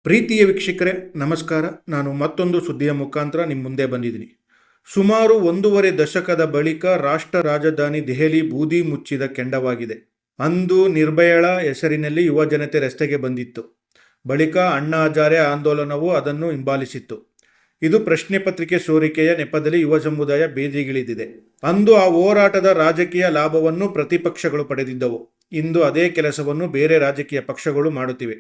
ಪ್ರೀತಿಯ ವೀಕ್ಷಕರೇ ನಮಸ್ಕಾರ. ನಾನು ಮತ್ತೊಂದು ಸುದ್ದಿಯ ಮುಖಾಂತರ ನಿಮ್ಮ ಮುಂದೆ ಬಂದಿದ್ದೀನಿ. ಸುಮಾರು 1.5 ದಶಕದ ಬಳಿಕ ರಾಷ್ಟ್ರ ರಾಜಧಾನಿ ದೆಹಲಿ ಬೂದಿ ಮುಚ್ಚಿದ ಕೆಂಡವಾಗಿದೆ. ಅಂದು ನಿರ್ಭಯಳ ಹೆಸರಿನಲ್ಲಿ ಯುವ ಜನತೆ ರಸ್ತೆಗೆ ಬಂದಿತ್ತು. ಬಳಿಕ ಅಣ್ಣಾ ಹಜಾರೆ ಆಂದೋಲನವು ಅದನ್ನು ಹಿಂಬಾಲಿಸಿತ್ತು. ಇದು ಪ್ರಶ್ನೆ ಪತ್ರಿಕೆ ಸೋರಿಕೆಯ ನೆಪದಲ್ಲಿ ಯುವ ಸಮುದಾಯ ಬೀದಿಗಿಳಿದಿದೆ. ಅಂದು ಆ ಹೋರಾಟದ ರಾಜಕೀಯ ಲಾಭವನ್ನು ಪ್ರತಿಪಕ್ಷಗಳು ಪಡೆದಿದ್ದವು. ಇಂದು ಅದೇ ಕೆಲಸವನ್ನು ಬೇರೆ ರಾಜಕೀಯ ಪಕ್ಷಗಳು ಮಾಡುತ್ತಿವೆ.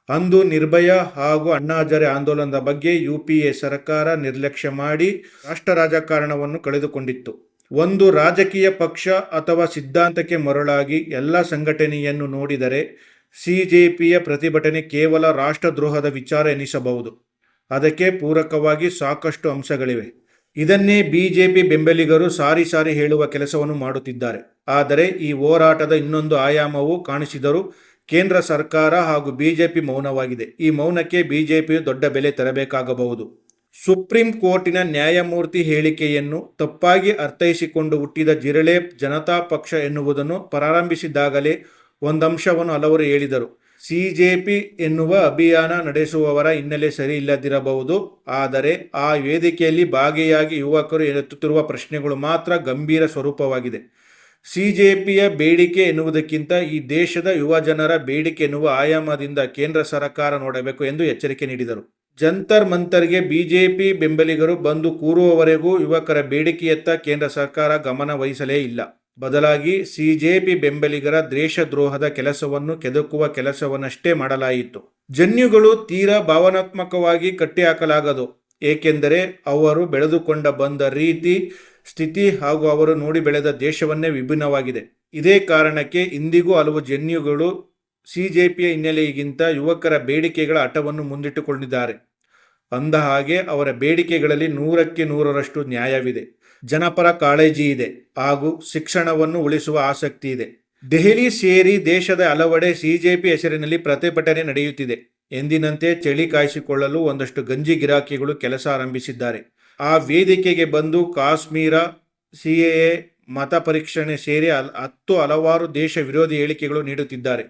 ಅಂದು ನಿರ್ಭಯ ಹಾಗೂ ಅಣ್ಣಾ ಹಜಾರೆ ಆಂದೋಲನದ ಬಗ್ಗೆ ಯುಪಿಎ ಸರ್ಕಾರ ನಿರ್ಲಕ್ಷ್ಯ ಮಾಡಿ ರಾಷ್ಟ್ರ ರಾಜಕಾರಣವನ್ನು ಕಳೆದುಕೊಂಡಿತ್ತು. ಒಂದು ರಾಜಕೀಯ ಪಕ್ಷ ಅಥವಾ ಸಿದ್ಧಾಂತಕ್ಕೆ ಮರಳಾಗಿ ಎಲ್ಲ ಸಂಘಟನೆಯನ್ನು ನೋಡಿದರೆ ಸಿಜೆಪಿಯ ಪ್ರತಿಭಟನೆ ಕೇವಲ ರಾಷ್ಟ್ರದ್ರೋಹದ ವಿಚಾರ ಎನಿಸಬಹುದು. ಅದಕ್ಕೆ ಪೂರಕವಾಗಿ ಸಾಕಷ್ಟು ಅಂಶಗಳಿವೆ. ಇದನ್ನೇ ಬಿಜೆಪಿ ಬೆಂಬಲಿಗರು ಸಾರಿ ಸಾರಿ ಹೇಳುವ ಕೆಲಸವನ್ನು ಮಾಡುತ್ತಿದ್ದಾರೆ. ಆದರೆ ಈ ಹೋರಾಟದ ಇನ್ನೊಂದು ಆಯಾಮವು ಕಾಣಿಸಿದರೂ ಕೇಂದ್ರ ಸರ್ಕಾರ ಹಾಗೂ ಬಿಜೆಪಿ ಮೌನವಾಗಿದೆ. ಈ ಮೌನಕ್ಕೆ ಬಿಜೆಪಿಯು ದೊಡ್ಡ ಬೆಲೆ ತೆರಬೇಕಾಗಬಹುದು. ಸುಪ್ರೀಂ ಕೋರ್ಟಿನ ನ್ಯಾಯಮೂರ್ತಿ ಹೇಳಿಕೆಯನ್ನು ತಪ್ಪಾಗಿ ಅರ್ಥೈಸಿಕೊಂಡು ಹುಟ್ಟಿದ ಜಿರಳೆ ಜನತಾ ಪಕ್ಷ ಎನ್ನುವುದನ್ನು ಪ್ರಾರಂಭಿಸಿದಾಗಲೇ ಒಂದಂಶವನ್ನು ಹಲವರು ಹೇಳಿದರು. ಸಿಜೆಪಿ ಎನ್ನುವ ಅಭಿಯಾನ ನಡೆಸುವವರ ಹಿನ್ನೆಲೆ ಸರಿ ಇಲ್ಲದಿರಬಹುದು. ಆದರೆ ಆ ವೇದಿಕೆಯಲ್ಲಿ ಭಾಗಿಯಾಗಿ ಯುವಕರು ಎತ್ತುತ್ತಿರುವ ಪ್ರಶ್ನೆಗಳು ಮಾತ್ರ ಗಂಭೀರ ಸ್ವರೂಪವಾಗಿದೆ. ಸಿಜೆಪಿಯ ಬೇಡಿಕೆ ಎನ್ನುವುದಕ್ಕಿಂತ ಈ ದೇಶದ ಯುವ ಜನರ ಬೇಡಿಕೆ ಎನ್ನುವ ಆಯಾಮದಿಂದ ಕೇಂದ್ರ ಸರ್ಕಾರ ನೋಡಬೇಕು ಎಂದು ಎಚ್ಚರಿಕೆ ನೀಡಿದರು. ಜಂತರ್ ಮಂತರ್ಗೆ ಬಿಜೆಪಿ ಬೆಂಬಲಿಗರು ಬಂದು ಕೂರುವವರೆಗೂ ಯುವಕರ ಬೇಡಿಕೆಯತ್ತ ಕೇಂದ್ರ ಸರ್ಕಾರ ಗಮನ ವಹಿಸಲೇ ಇಲ್ಲ. ಬದಲಾಗಿ ಸಿಜೆಪಿ ಬೆಂಬಲಿಗರ ದೇಶದ್ರೋಹದ ಕೆಲಸವನ್ನು ಕೆದಕುವ ಕೆಲಸವನ್ನಷ್ಟೇ ಮಾಡಲಾಯಿತು. ಜನ್ಯುಗಳು ತೀರಾ ಭಾವನಾತ್ಮಕವಾಗಿ ಕಟ್ಟಿಹಾಕಲಾಗದು. ಏಕೆಂದರೆ ಅವರು ಬೆಳೆದುಕೊಂಡ ಬಂದ ರೀತಿ, ಸ್ಥಿತಿ ಹಾಗೂ ಅವರು ನೋಡಿ ಬೆಳೆದ ದೇಶವನ್ನೇ ವಿಭಿನ್ನವಾಗಿದೆ. ಇದೇ ಕಾರಣಕ್ಕೆ ಇಂದಿಗೂ ಹಲವು ಜನ್ಯುಗಳು ಸಿಜೆಪಿಯ ಹಿನ್ನೆಲೆಗಿಂತ ಯುವಕರ ಬೇಡಿಕೆಗಳ ಹಠವನ್ನು ಮುಂದಿಟ್ಟುಕೊಂಡಿದ್ದಾರೆ. ಅಂದ ಹಾಗೆ ಅವರ ಬೇಡಿಕೆಗಳಲ್ಲಿ 100ಕ್ಕೆ 100ರಷ್ಟು ನ್ಯಾಯವಿದೆ, ಜನಪರ ಕಾಳಜಿ ಇದೆ ಹಾಗೂ ಶಿಕ್ಷಣವನ್ನು ಉಳಿಸುವ ಆಸಕ್ತಿ ಇದೆ. ದೆಹಲಿ ಸೇರಿ ದೇಶದ ಹಲವೆಡೆ ಸಿಜೆಪಿ ಹೆಸರಿನಲ್ಲಿ ಪ್ರತಿಭಟನೆ ನಡೆಯುತ್ತಿದೆ. ಎಂದಿನಂತೆ ಚಳಿ ಕಾಯಿಸಿಕೊಳ್ಳಲು ಒಂದಷ್ಟು ಗಂಜಿ ಗಿರಾಕಿಗಳು ಕೆಲಸ ಆರಂಭಿಸಿದ್ದಾರೆ. ಆ ವೇದಿಕೆಗೆ ಬಂದು ಕಾಶ್ಮೀರ, ಸಿಎಎ, ಮತ ಪರೀಕ್ಷಣೆ ಸೇರಿ ಹಲವಾರು ದೇಶ ವಿರೋಧಿ ಹೇಳಿಕೆಗಳು ನೀಡುತ್ತಿದ್ದಾರೆ.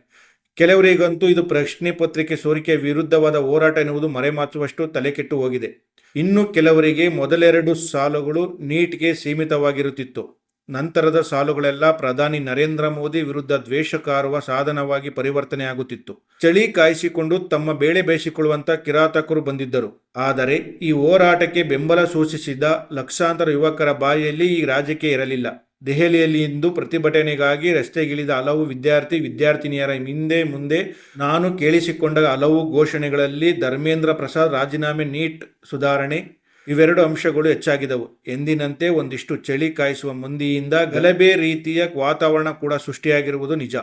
ಕೆಲವರಿಗಂತೂ ಇದು ಪ್ರಶ್ನೆ ಪತ್ರಿಕೆ ಸೋರಿಕೆಯ ವಿರುದ್ಧವಾದ ಹೋರಾಟ ಎನ್ನುವುದು ಮರೆಮಾಚುವಷ್ಟು ತಲೆಕೆಟ್ಟು ಹೋಗಿದೆ. ಇನ್ನು ಕೆಲವರಿಗೆ ಮೊದಲೆರಡು ಸಾಲುಗಳು ನೀಟ್ಗೆ ಸೀಮಿತವಾಗಿರುತ್ತಿತ್ತು. ನಂತರದ ಸಾಲುಗಳೆಲ್ಲ ಪ್ರಧಾನಿ ನರೇಂದ್ರ ಮೋದಿ ವಿರುದ್ಧ ದ್ವೇಷ ಕಾರುವ ಸಾಧನವಾಗಿ ಪರಿವರ್ತನೆಯಾಗುತ್ತಿತ್ತು. ಚಳಿ ಕಾಯಿಸಿಕೊಂಡು ತಮ್ಮ ಬೇಳೆ ಬೇಯಿಸಿಕೊಳ್ಳುವಂತ ಕಿರಾತಕರು ಬಂದಿದ್ದರು. ಆದರೆ ಈ ಹೋರಾಟಕ್ಕೆ ಬೆಂಬಲ ಸೂಚಿಸಿದ ಲಕ್ಷಾಂತರ ಯುವಕರ ಬಾಯಿಯಲ್ಲಿ ಈ ರಾಜಕೀಯ ಇರಲಿಲ್ಲ. ದೆಹಲಿಯಲ್ಲಿ ಇಂದು ಪ್ರತಿಭಟನೆಗಾಗಿ ರಸ್ತೆಗಿಳಿದ ಹಲವು ವಿದ್ಯಾರ್ಥಿನಿಯರ ಹಿಂದೆ ಮುಂದೆ ನಾನು ಕೇಳಿಸಿಕೊಂಡ ಹಲವು ಘೋಷಣೆಗಳಲ್ಲಿ ಧರ್ಮೇಂದ್ರ ಪ್ರಸಾದ್ ರಾಜೀನಾಮೆ, ನೀಟ್ ಸುಧಾರಣೆ ಇವೆರಡು ಅಂಶಗಳು ಹೆಚ್ಚಾಗಿದ್ದವು. ಎಂದಿನಂತೆ ಒಂದಿಷ್ಟು ಚಳಿ ಕಾಯಿಸುವ ಮಂದಿಯಿಂದ ಗಲಭೆ ರೀತಿಯ ವಾತಾವರಣ ಕೂಡ ಸೃಷ್ಟಿಯಾಗಿರುವುದು ನಿಜ.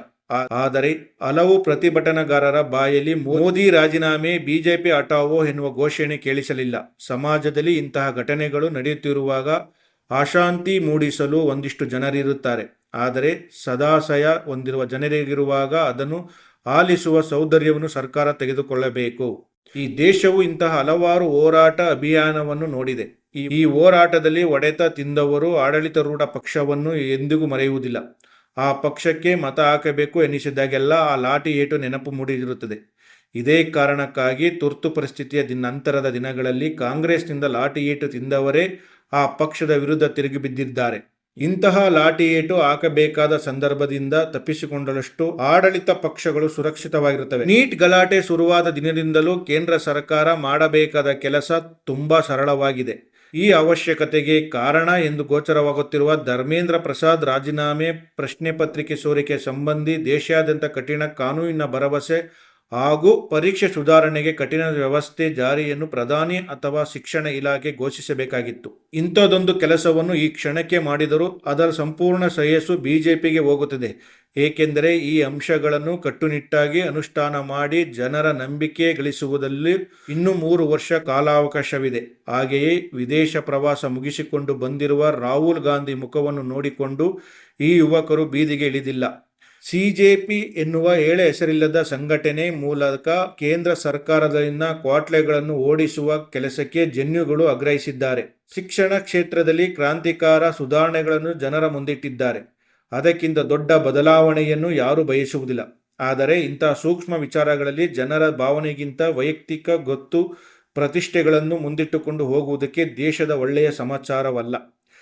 ಆದರೆ ಹಲವು ಪ್ರತಿಭಟನಾಗಾರರ ಬಾಯಲ್ಲಿ ಮೋದಿ ರಾಜೀನಾಮೆ, ಬಿಜೆಪಿ ಹಟಾವೋ ಎನ್ನುವ ಘೋಷಣೆ ಕೇಳಿಸಲಿಲ್ಲ. ಸಮಾಜದಲ್ಲಿ ಇಂತಹ ಘಟನೆಗಳು ನಡೆಯುತ್ತಿರುವಾಗ ಅಶಾಂತಿ ಮೂಡಿಸಲು ಒಂದಿಷ್ಟು ಜನರಿರುತ್ತಾರೆ. ಆದರೆ ಸದಾಶಯ ಹೊಂದಿರುವ ಜನರಿಗಿರುವಾಗ ಅದನ್ನು ಆಲಿಸುವ ಸೌಂದರ್ಯವನ್ನು ಸರ್ಕಾರ ತೆಗೆದುಕೊಳ್ಳಬೇಕು. ಈ ದೇಶವು ಇಂತಹ ಹಲವಾರು ಹೋರಾಟ ಅಭಿಯಾನವನ್ನು ನೋಡಿದೆ. ಈ ಹೋರಾಟದಲ್ಲಿ ಹೊಡೆತ ತಿಂದವರು ಆಡಳಿತಾರೂಢ ಪಕ್ಷವನ್ನು ಎಂದಿಗೂ ಮರೆಯುವುದಿಲ್ಲ. ಆ ಪಕ್ಷಕ್ಕೆ ಮತ ಹಾಕಬೇಕು ಎನಿಸಿದಾಗೆಲ್ಲ ಆ ಲಾಠಿ ಏಟು ನೆನಪು ಮೂಡಿರುತ್ತದೆ. ಇದೇ ಕಾರಣಕ್ಕಾಗಿ ತುರ್ತು ಪರಿಸ್ಥಿತಿಯ ನಂತರದ ದಿನಗಳಲ್ಲಿ ಕಾಂಗ್ರೆಸ್ನಿಂದ ಲಾಠಿ ಏಟು ತಿಂದವರೇ ಆ ಪಕ್ಷದ ವಿರುದ್ಧ ತಿರುಗಿ ಬಿದ್ದಿದ್ದಾರೆ. ಇಂತಹ ಲಾಠಿ ಏಟು ಹಾಕಬೇಕಾದ ಸಂದರ್ಭದಿಂದ ತಪ್ಪಿಸಿಕೊಂಡಷ್ಟು ಆಡಳಿತ ಪಕ್ಷಗಳು ಸುರಕ್ಷಿತವಾಗಿರುತ್ತವೆ. ನೀಟ್ ಗಲಾಟೆ ಶುರುವಾದ ದಿನದಿಂದಲೂ ಕೇಂದ್ರ ಸರ್ಕಾರ ಮಾಡಬೇಕಾದ ಕೆಲಸ ತುಂಬಾ ಸರಳವಾಗಿದೆ. ಈ ಅವಶ್ಯಕತೆಗೆ ಕಾರಣ ಎಂದು ಗೋಚರವಾಗುತ್ತಿರುವ ಧರ್ಮೇಂದ್ರ ಪ್ರಸಾದ್ ರಾಜೀನಾಮೆ, ಪ್ರಶ್ನೆ ಪತ್ರಿಕೆ ಸೋರಿಕೆ ಸಂಬಂಧಿ ದೇಶಾದ್ಯಂತ ಕಠಿಣ ಕಾನೂನಿನ ಭರವಸೆ ಹಾಗೂ ಪರೀಕ್ಷೆ ಸುಧಾರಣೆಗೆ ಕಠಿಣ ವ್ಯವಸ್ಥೆ ಜಾರಿಯನ್ನು ಪ್ರಧಾನಿ ಅಥವಾ ಶಿಕ್ಷಣ ಇಲಾಖೆ ಘೋಷಿಸಬೇಕಾಗಿತ್ತು. ಇಂಥದೊಂದು ಕೆಲಸವನ್ನು ಈ ಕ್ಷಣಕ್ಕೆ ಮಾಡಿದರೂ ಅದರ ಸಂಪೂರ್ಣ ಶ್ರೇಯಸ್ಸು ಬಿಜೆಪಿಗೆ ಹೋಗುತ್ತದೆ. ಏಕೆಂದರೆ ಈ ಅಂಶಗಳನ್ನು ಕಟ್ಟುನಿಟ್ಟಾಗಿ ಅನುಷ್ಠಾನ ಮಾಡಿ ಜನರ ನಂಬಿಕೆ ಗಳಿಸುವುದರಲ್ಲಿ ಇನ್ನೂ 3 ವರ್ಷ ಕಾಲಾವಕಾಶವಿದೆ. ಹಾಗೆಯೇ ವಿದೇಶ ಪ್ರವಾಸ ಮುಗಿಸಿಕೊಂಡು ಬಂದಿರುವ ರಾಹುಲ್ ಗಾಂಧಿ ಮುಖವನ್ನು ನೋಡಿಕೊಂಡು ಈ ಯುವಕರು ಬೀದಿಗೆ ಇಳಿದಿಲ್ಲ. ಸಿಜೆಪಿ ಎನ್ನುವ ಹೆಸರಿಲ್ಲದ ಸಂಘಟನೆ ಮೂಲಕ ಕೇಂದ್ರ ಸರ್ಕಾರದಲ್ಲಿನ ಕ್ವಾಟ್ಲೆಗಳನ್ನು ಓಡಿಸುವ ಕೆಲಸಕ್ಕೆ ಜನ್ಯುಗಳು ಆಗ್ರಹಿಸಿದ್ದಾರೆ. ಶಿಕ್ಷಣ ಕ್ಷೇತ್ರದಲ್ಲಿ ಕ್ರಾಂತಿಕಾರ ಸುಧಾರಣೆಗಳನ್ನು ಜನರ ಮುಂದಿಟ್ಟಿದ್ದಾರೆ. ಅದಕ್ಕಿಂತ ದೊಡ್ಡ ಬದಲಾವಣೆಯನ್ನು ಯಾರೂ ಬಯಸುವುದಿಲ್ಲ. ಆದರೆ ಇಂತಹ ಸೂಕ್ಷ್ಮ ವಿಚಾರಗಳಲ್ಲಿ ಜನರ ಭಾವನೆಗಿಂತ ವೈಯಕ್ತಿಕ ಗೊತ್ತು ಪ್ರತಿಷ್ಠೆಗಳನ್ನು ಮುಂದಿಟ್ಟುಕೊಂಡು ಹೋಗುವುದಕ್ಕೆ ದೇಶದ ಒಳ್ಳೆಯ ಸಮಾಚಾರವಲ್ಲ.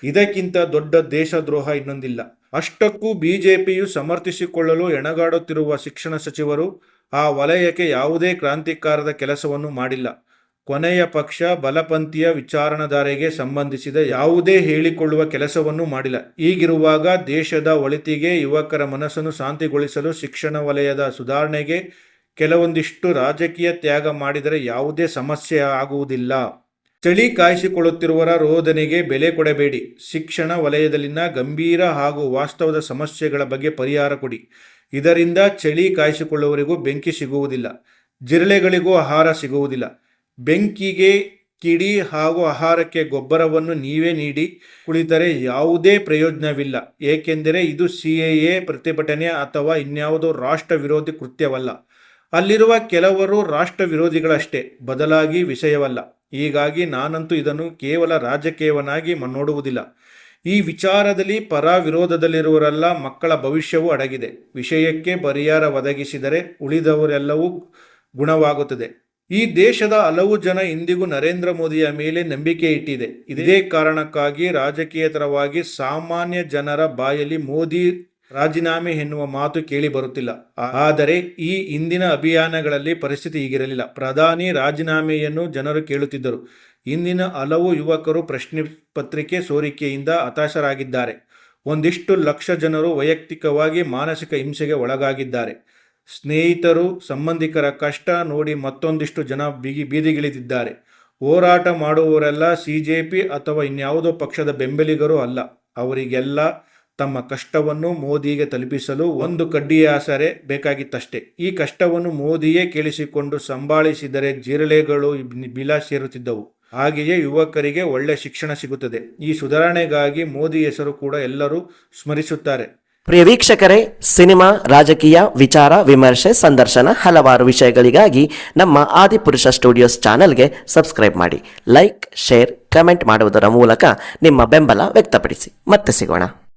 ಇದಕ್ಕಿಂತ ದೊಡ್ಡ ದೇಶದ್ರೋಹ ಇನ್ನೊಂದಿಲ್ಲ. ಅಷ್ಟಕ್ಕೂ ಬಿಜೆಪಿಯು ಸಮರ್ಥಿಸಿಕೊಳ್ಳಲು ಎಣಗಾಡುತ್ತಿರುವ ಶಿಕ್ಷಣ ಸಚಿವರು ಆ ವಲಯಕ್ಕೆ ಯಾವುದೇ ಕ್ರಾಂತಿಕಾರದ ಕೆಲಸವನ್ನು ಮಾಡಿಲ್ಲ. ಕೊನೆಯ ಪಕ್ಷ ಬಲಪಂಥೀಯ ವಿಚಾರಣಾಧಾರೆಗೆ ಸಂಬಂಧಿಸಿದ ಯಾವುದೇ ಹೇಳಿಕೊಳ್ಳುವ ಕೆಲಸವನ್ನು ಮಾಡಿಲ್ಲ. ಹೀಗಿರುವಾಗ ದೇಶದ ಒಳಿತಿಗೆ, ಯುವಕರ ಮನಸ್ಸನ್ನು ಶಾಂತಿಗೊಳಿಸಲು, ಶಿಕ್ಷಣ ವಲಯದ ಸುಧಾರಣೆಗೆ ಕೆಲವೊಂದಿಷ್ಟು ರಾಜಕೀಯ ತ್ಯಾಗ ಮಾಡಿದರೆ ಯಾವುದೇ ಸಮಸ್ಯೆ ಆಗುವುದಿಲ್ಲ. ಚಳಿ ಕಾಯಿಸಿಕೊಳ್ಳುತ್ತಿರುವವರ ರೋದನೆಗೆ ಬೆಲೆ ಕೊಡಬೇಡಿ. ಶಿಕ್ಷಣ ವಲಯದಲ್ಲಿನ ಗಂಭೀರ ಹಾಗೂ ವಾಸ್ತವದ ಸಮಸ್ಯೆಗಳ ಬಗ್ಗೆ ಪರಿಹಾರ ಕೊಡಿ. ಇದರಿಂದ ಚಳಿ ಕಾಯಿಸಿಕೊಳ್ಳುವವರಿಗೂ ಬೆಂಕಿ ಸಿಗುವುದಿಲ್ಲ, ಜಿರಳೆಗಳಿಗೂ ಆಹಾರ ಸಿಗುವುದಿಲ್ಲ. ಬೆಂಕಿಗೆ ಕಿಡಿ ಹಾಗೂ ಆಹಾರಕ್ಕೆ ಗೊಬ್ಬರವನ್ನು ನೀವೇ ನೀಡಿ ಕುಳಿತರೆ ಯಾವುದೇ ಪ್ರಯೋಜನವಿಲ್ಲ. ಏಕೆಂದರೆ ಇದು CAA ಪ್ರತಿಭಟನೆ ಅಥವಾ ಇನ್ಯಾವುದೋ ರಾಷ್ಟ್ರ ವಿರೋಧಿ ಕೃತ್ಯವಲ್ಲ. ಅಲ್ಲಿರುವ ಕೆಲವರು ರಾಷ್ಟ್ರ ವಿರೋಧಿಗಳಷ್ಟೇ, ಬದಲಾಗಿ ವಿಷಯವಲ್ಲ. ಹೀಗಾಗಿ ನಾನಂತೂ ಇದನ್ನು ಕೇವಲ ರಾಜಕೀಯವನ್ನಾಗಿ ನೋಡುವುದಿಲ್ಲ. ಈ ವಿಚಾರದಲ್ಲಿ ಪರ ವಿರೋಧದಲ್ಲಿರುವವರೆಲ್ಲ ಮಕ್ಕಳ ಭವಿಷ್ಯವೂ ಅಡಗಿದೆ. ವಿಷಯಕ್ಕೆ ಪರಿಹಾರ ಒದಗಿಸಿದರೆ ಉಳಿದವರೆಲ್ಲವೂ ಗುಣವಾಗುತ್ತದೆ. ಈ ದೇಶದ ಹಲವು ಜನ ಇಂದಿಗೂ ನರೇಂದ್ರ ಮೋದಿಯ ಮೇಲೆ ನಂಬಿಕೆ ಇಟ್ಟಿದೆ. ಇದೇ ಕಾರಣಕ್ಕಾಗಿ ರಾಜಕೀಯೇತರವಾಗಿ ಸಾಮಾನ್ಯ ಜನರ ಬಾಯಲ್ಲಿ ಮೋದಿ ರಾಜೀನಾಮೆ ಎನ್ನುವ ಮಾತು ಕೇಳಿ ಬರುತ್ತಿಲ್ಲ. ಆದರೆ ಈ ಹಿಂದಿನ ಅಭಿಯಾನಗಳಲ್ಲಿ ಪರಿಸ್ಥಿತಿ ಹೀಗಿರಲಿಲ್ಲ. ಪ್ರಧಾನಿ ರಾಜೀನಾಮೆಯನ್ನು ಜನರು ಕೇಳುತ್ತಿದ್ದರು. ಇಂದಿನ ಹಲವು ಯುವಕರು ಪ್ರಶ್ನೆ ಪತ್ರಿಕೆ ಸೋರಿಕೆಯಿಂದ ಹತಾಶರಾಗಿದ್ದಾರೆ. ಒಂದಿಷ್ಟು ಲಕ್ಷ ಜನರು ವೈಯಕ್ತಿಕವಾಗಿ ಮಾನಸಿಕ ಹಿಂಸೆಗೆ ಒಳಗಾಗಿದ್ದಾರೆ. ಸ್ನೇಹಿತರು, ಸಂಬಂಧಿಕರ ಕಷ್ಟ ನೋಡಿ ಮತ್ತೊಂದಿಷ್ಟು ಜನ ಬೀದಿಗಿಳಿದಿದ್ದಾರೆ. ಹೋರಾಟ ಮಾಡುವವರೆಲ್ಲ CJP ಅಥವಾ ಇನ್ಯಾವುದೋ ಪಕ್ಷದ ಬೆಂಬಲಿಗರೂ ಅಲ್ಲ. ಅವರಿಗೆಲ್ಲ ತಮ್ಮ ಕಷ್ಟವನ್ನು ಮೋದಿಗೆ ತಲುಪಿಸಲು ಒಂದು ಕಡ್ಡಿಯ ಆಸರೆ ಬೇಕಾಗಿತ್ತಷ್ಟೇ. ಈ ಕಷ್ಟವನ್ನು ಮೋದಿಯೇ ಕೇಳಿಸಿಕೊಂಡು ಸಂಭಾಳಿಸಿದರೆ ಜಿರಳೆಗಳು ಬಿಲ ಸೇರುತ್ತಿದ್ದವು. ಹಾಗೆಯೇ ಯುವಕರಿಗೆ ಒಳ್ಳೆ ಶಿಕ್ಷಣ ಸಿಗುತ್ತದೆ. ಈ ಸುಧಾರಣೆಗಾಗಿ ಮೋದಿ ಹೆಸರು ಕೂಡ ಎಲ್ಲರೂ ಸ್ಮರಿಸುತ್ತಾರೆ. ಪ್ರಿಯ ವೀಕ್ಷಕರೇ, ಸಿನಿಮಾ, ರಾಜಕೀಯ, ವಿಚಾರ, ವಿಮರ್ಶೆ, ಸಂದರ್ಶನ ಹಲವಾರು ವಿಷಯಗಳಿಗಾಗಿ ನಮ್ಮ ಆದಿಪುರುಷ ಸ್ಟುಡಿಯೋಸ್ ಚಾನೆಲ್ಗೆ ಸಬ್ಸ್ಕ್ರೈಬ್ ಮಾಡಿ. ಲೈಕ್, ಶೇರ್, ಕಮೆಂಟ್ ಮಾಡುವುದರ ಮೂಲಕ ನಿಮ್ಮ ಬೆಂಬಲ ವ್ಯಕ್ತಪಡಿಸಿ. ಮತ್ತೆ ಸಿಗೋಣ.